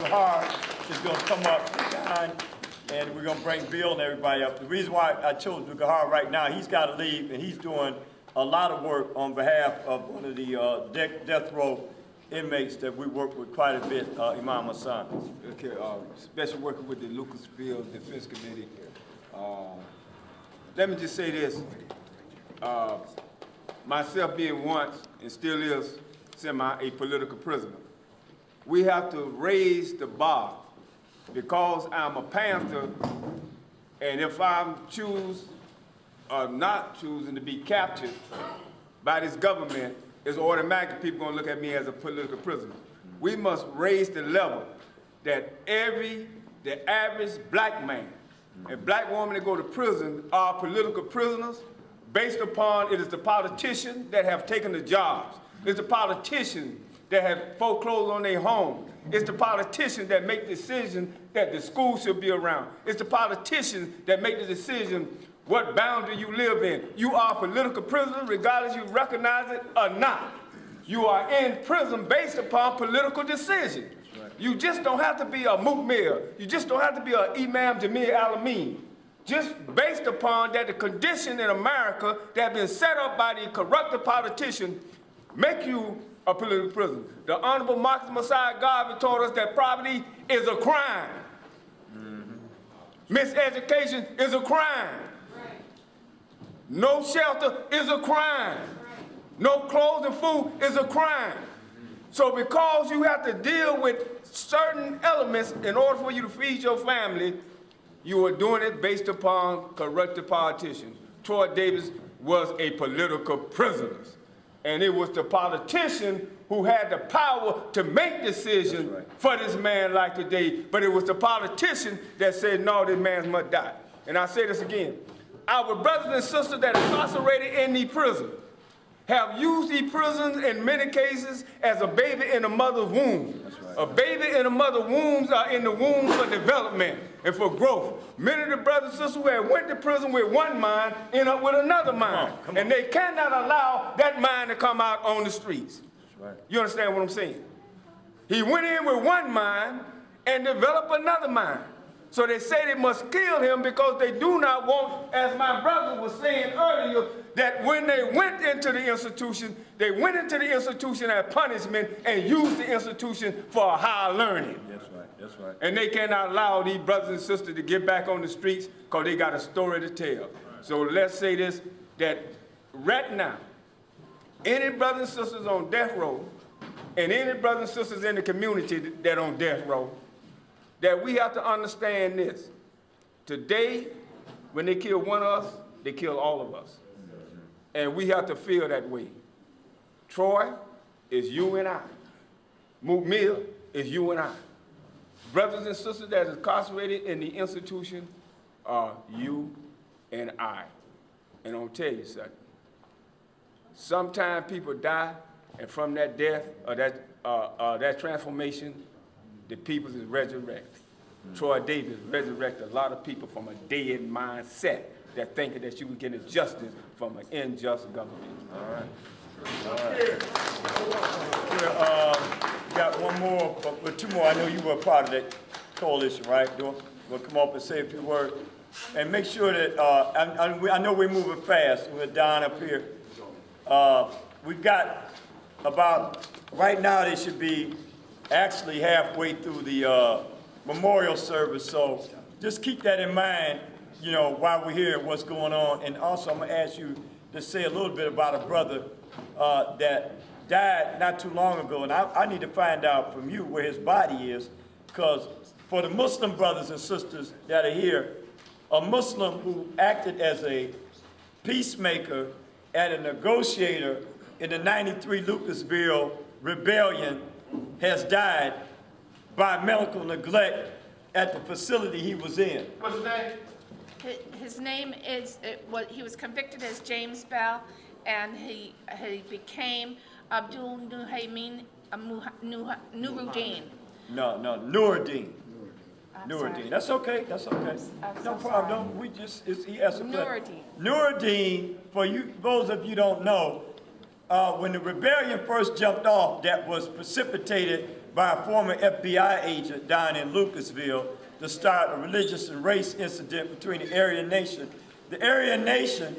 Gahar is going to come up behind, and we're going to bring Bill and everybody up. The reason why I chose Gahar right now, he's got to leave, and he's doing a lot of work on behalf of one of the death row inmates that we work with quite a bit, Imam Hassan. Okay, special working with the Lucasville Defense Committee. Let me just say this. Myself being once and still is a political prisoner, we have to raise the bar because I'm a Panther, and if I'm choose or not choosing to be captured by this government, it's automatic people gonna look at me as a political prisoner. We must raise the level that the average black man and black woman that go to prison are political prisoners based upon it is the politicians that have taken the jobs. It's the politicians that have foreclosed on their home. It's the politicians that make decisions that the school should be around. It's the politicians that make the decision what boundary you live in. You are a political prisoner regardless you recognize it or not. You are in prison based upon political decisions. Right. You just don't have to be a Mukmir. You just don't have to be a Imam Jamil Al-Amin. Just based upon that the condition in America that have been set up by the corrupted politicians make you a political prisoner. The Honorable Marcus Messiah Garvey taught us that poverty is a crime. Miseducation is a crime. No shelter is a crime. No clothes and food is a crime. So because you have to deal with certain elements in order for you to feed your family, you are doing it based upon corrupted politicians. Troy Davis was a political prisoner. And it was the politician who had the power to make decisions for this man like today. But it was the politician that said, no, this man must die. And I say this again. Our brothers and sisters that are incarcerated in the prison have used the prisons in many cases as a baby in a mother's womb. Right. A baby in a mother's wombs are in the womb for development and for growth. Many of the brothers and sisters who have went to prison with one mind end up with another mind. Come on. And they cannot allow that mind to come out on the streets. Right. You understand what I'm saying? He went in with one mind and developed another mind. So they say they must kill him because they do not want, as my brother was saying earlier, that when they went into the institution, they went into the institution as punishment and used the institution for higher learning. That's right, that's right. And they cannot allow these brothers and sisters to get back on the streets because they got a story to tell. Right. So let's say this, that right now, any brothers and sisters on death row and any brothers and sisters in the community that on death row, that we have to understand this. Today, when they kill one of us, they kill all of us. And we have to feel that way. Troy is you and I. Mukmil is you and I. Brothers and sisters that are incarcerated in the institution are you and I. And I'll tell you something. Sometimes people die, and from that death or that transformation, the people is resurrected. Troy Davis resurrected a lot of people from a dead mindset that thinking that you would get justice from an unjust government. All right. All right. We got one more, but two more. I know you were a part of that coalition, right? We'll come up and say a few words. And make sure that, I know we're moving fast. We're down up here. We've got about, right now they should be actually halfway through the memorial service, so just keep that in mind, you know, while we're here, what's going on. And also, I'm gonna ask you to say a little bit about a brother that died not too long ago, and I need to find out from you where his body is, because for the Muslim brothers and sisters that are here, a Muslim who acted as a peacemaker and a negotiator in the '93 Lucasville rebellion has died by medical neglect at the facility he was in. What's his name? His name is, he was convicted as James Bell, and he became Abdul Nuhaymin Nuruddin. No, Nuruddin. Nuruddin. That's okay, that's okay. No problem. We just, he has a Nuruddin. Nuruddin, for you, those of you don't know, when the rebellion first jumped off, that was precipitated by a former FBI agent down in Lucasville to start a religious and race incident between the Aryan Nation. The Aryan Nation,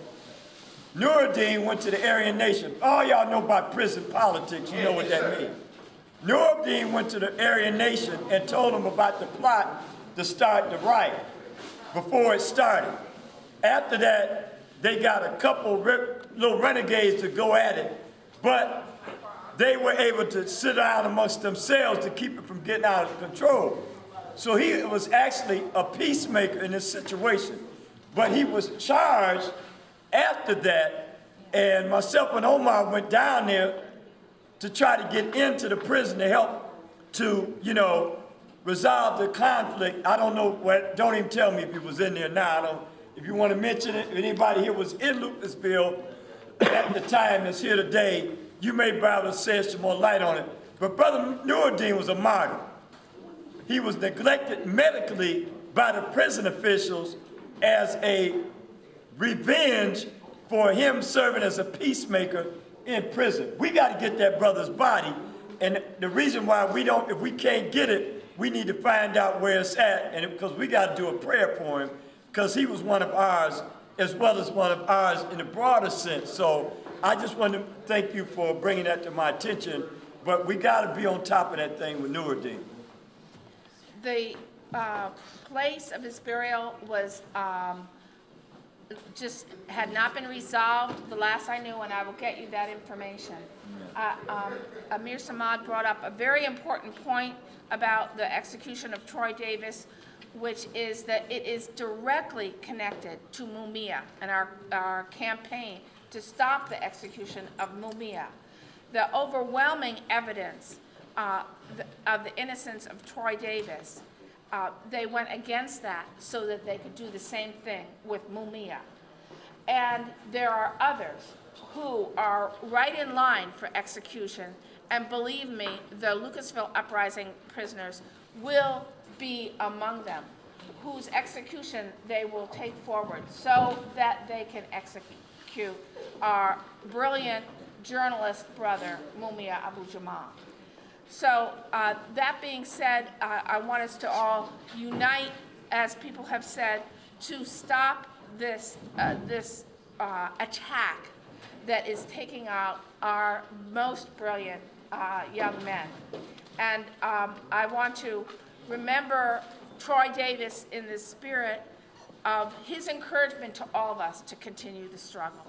Nuruddin went to the Aryan Nation. All y'all know about prison politics, you know what that means. Nuruddin went to the Aryan Nation and told them about the plot to start the riot before it started. After that, they got a couple little renegades to go at it, but they were able to sit down amongst themselves to keep it from getting out of control. So he was actually a peacemaker in this situation, but he was charged after that, and myself and Omar went down there to try to get into the prison to help to, you know, resolve the conflict. I don't know what, don't even tell me if he was in there now. I don't, if you want to mention it, if anybody here was in Lucasville at the time that's here today, you may be able to shed some more light on it. But Brother Nuruddin was a martyr. He was neglected medically by the prison officials as a revenge for him serving as a peacemaker in prison. We got to get that brother's body, and the reason why we don't, if we can't get it, we need to find out where it's at, and because we got to do a prayer for him, because he was one of ours, as well as one of ours in a broader sense. So I just want to thank you for bringing that to my attention, but we got to be on top of that thing with Nuruddin. The place of his burial was just had not been resolved the last I knew, and I will get you that information. Amir Samad brought up a very important point about the execution of Troy Davis, which is that it is directly connected to Mumia and our campaign to stop the execution of Mumia. The overwhelming evidence of the innocence of Troy Davis, they went against that so that they could do the same thing with Mumia. And there are others who are right in line for execution, and believe me, the Lucasville Uprising prisoners will be among them, whose execution they will take forward so that they can execute our brilliant journalist brother, Mumia Abu-Jamal. So that being said, I want us to all unite, as people have said, to stop this attack that is taking out our most brilliant young men. And I want to remember Troy Davis in the spirit of his encouragement to all of us to continue the struggle.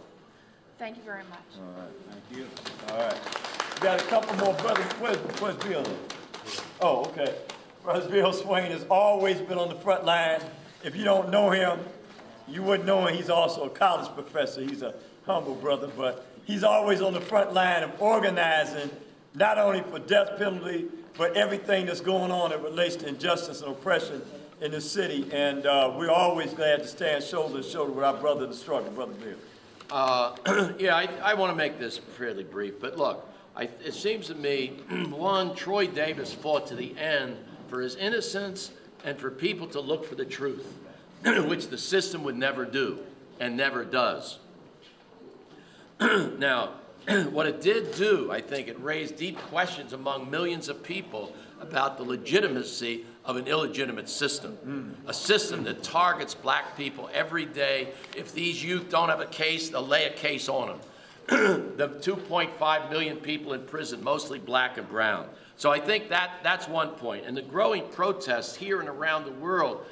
Thank you very much. All right, thank you. All right. We got a couple more brothers. Where's Bill? Oh, okay. Brother Bill Swain has always been on the front line. If you don't know him, you wouldn't know him. He's also a college professor. He's a humble brother, but he's always on the front line of organizing, not only for death penalty, but everything that's going on that relates to injustice and oppression in the city. And we're always glad to stand shoulder to shoulder with our brother in the struggle, Brother Bill. Yeah, I want to make this fairly brief, but look, it seems to me, one, Troy Davis fought to the end for his innocence and for people to look for the truth, which the system would never do and never does. Now, what it did do, I think, it raised deep questions among millions of people about the legitimacy of an illegitimate system, a system that targets black people every day. If these youth don't have a case, they'll lay a case on them. The 2.5 million people in prison, mostly black and brown. So I think that's one point. And the growing protests here and around the world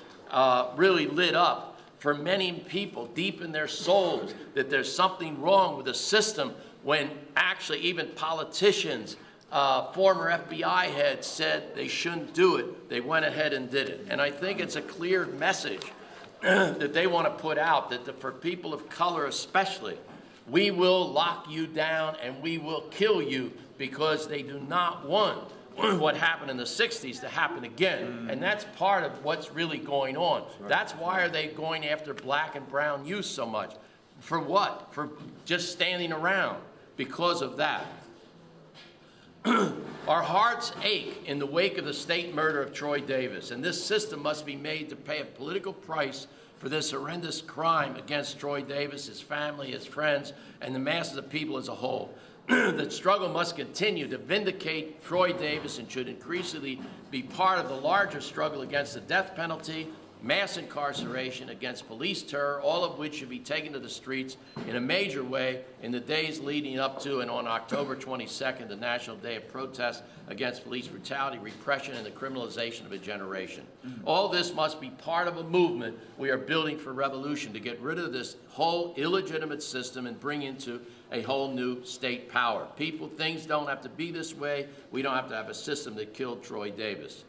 really lit up for many people deep in their souls that there's something wrong with the system, when actually even politicians, former FBI heads said they shouldn't do it. They went ahead and did it. And I think it's a clear message that they want to put out, that for people of color especially, we will lock you down and we will kill you, because they do not want what happened in the 60s to happen again. And that's part of what's really going on. Right. That's why are they going after black and brown youth so much? For what? For just standing around. Because of that. Our hearts ache in the wake of the state murder of Troy Davis, and this system must be made to pay a political price for this horrendous crime against Troy Davis, his family, his friends, and the masses of people as a whole. The struggle must continue to vindicate Troy Davis and should increasingly be part of the larger struggle against the death penalty, mass incarceration, against police terror, all of which should be taken to the streets in a major way in the days leading up to and on October 22nd, the National Day of Protest against police brutality, repression, and the criminalization of a generation. All this must be part of a movement we are building for revolution to get rid of this whole illegitimate system and bring into a whole new state power. People, things don't have to be this way. We don't have to have a system that killed Troy Davis.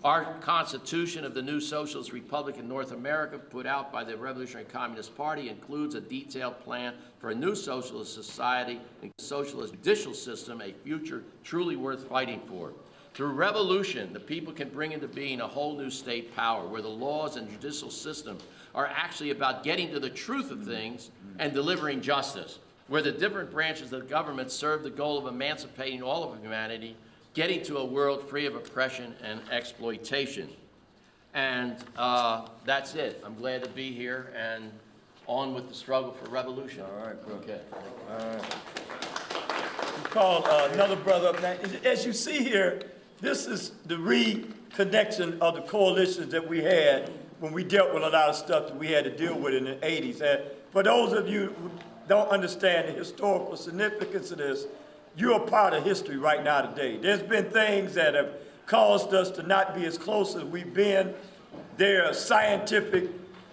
Our Constitution of the New Socialist Republic in North America, put out by the Revolutionary Communist Party, includes a detailed plan for a new socialist society and socialist judicial system, a future truly worth fighting for. Through revolution, the people can bring into being a whole new state power where the laws and judicial system are actually about getting to the truth of things and delivering justice, where the different branches of the government serve the goal of emancipating all of humanity, getting to a world free of oppression and exploitation. And that's it. I'm glad to be here and on with the struggle for revolution. All right, brother. Okay. All right. We call another brother up now. As you see here, this is the reconnection of the coalitions that we had when we dealt with a lot of stuff that we had to deal with in the 80s. And for those of you who don't understand the historical significance of this, you're a part of history right now today. There's been things that have caused us to not be as close as we've been. There are scientific,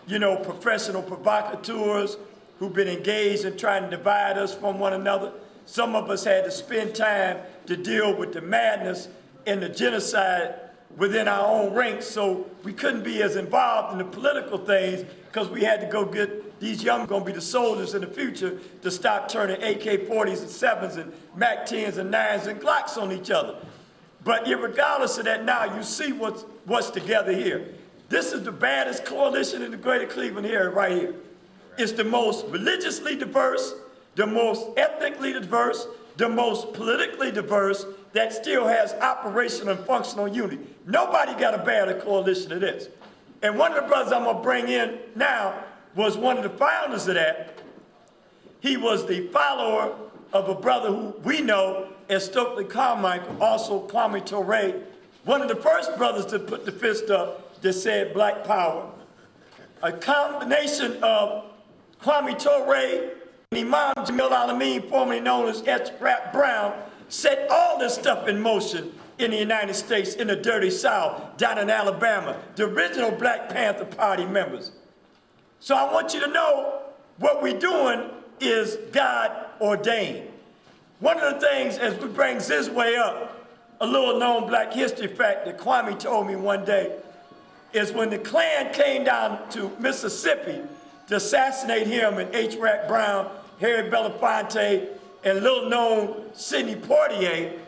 professional provocateurs who've been engaged in trying to divide us from one another. Some of us had to spend time to deal with the madness and the genocide within our own ranks, so we couldn't be as involved in the political things because we had to go get these young going to be the soldiers in the future to stop turning AK-40s and 7s and MAC-10s and 9s and Glocks on each other. But regardless of that, now you see what's together here. This is the baddest coalition in the greater Cleveland area right here. It's the most religiously diverse, the most ethnically diverse, the most politically diverse, that still has operational and functional unity. Nobody got a badder coalition than this. And one of the brothers I'm gonna bring in now was one of the founders of that. He was the follower of a brother who we know as Stokely Carmichael, also Kwame Ture, one of the first brothers to put the fist up that said Black Power. A combination of Kwame Ture and Imam Jamil Al-Amin, formerly known as Rap Brown, set all this stuff in motion in the United States, in the dirty South, down in Alabama, the original Black Panther Party members. So I want you to know what we're doing is God ordained. One of the things, as we bring Zizwe up, a little known Black history fact that Kwame told me one day, is when the Klan came down to Mississippi to assassinate him and H. Rap Brown, Harry Belafonte, and little known Sidney Poitier,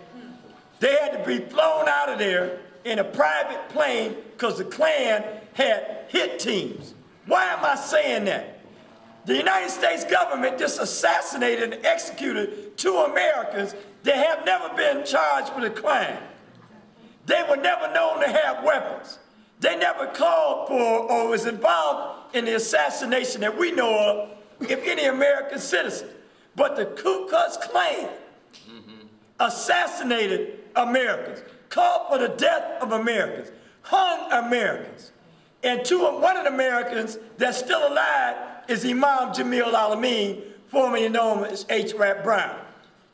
they had to be flown out of there in a private plane because the Klan had hit teams. Why am I saying that? The United States government just assassinated and executed 2 Americans that have never been charged with a crime. They were never known to have weapons. They never called for or was involved in the assassination that we know of of any American citizen. But the Ku Klux Klan assassinated Americans, called for the death of Americans, hung Americans. And one of the Americans that's still alive is Imam Jamil Al-Amin, formerly known as H. Rap Brown.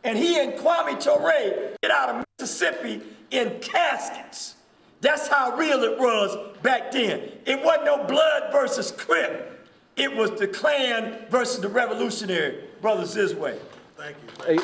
And he and Kwame Ture get out of Mississippi in caskets. That's how real it was back then. It wasn't no blood versus Crip. It was the Klan versus the revolutionary, Brother Zizwe. Thank you.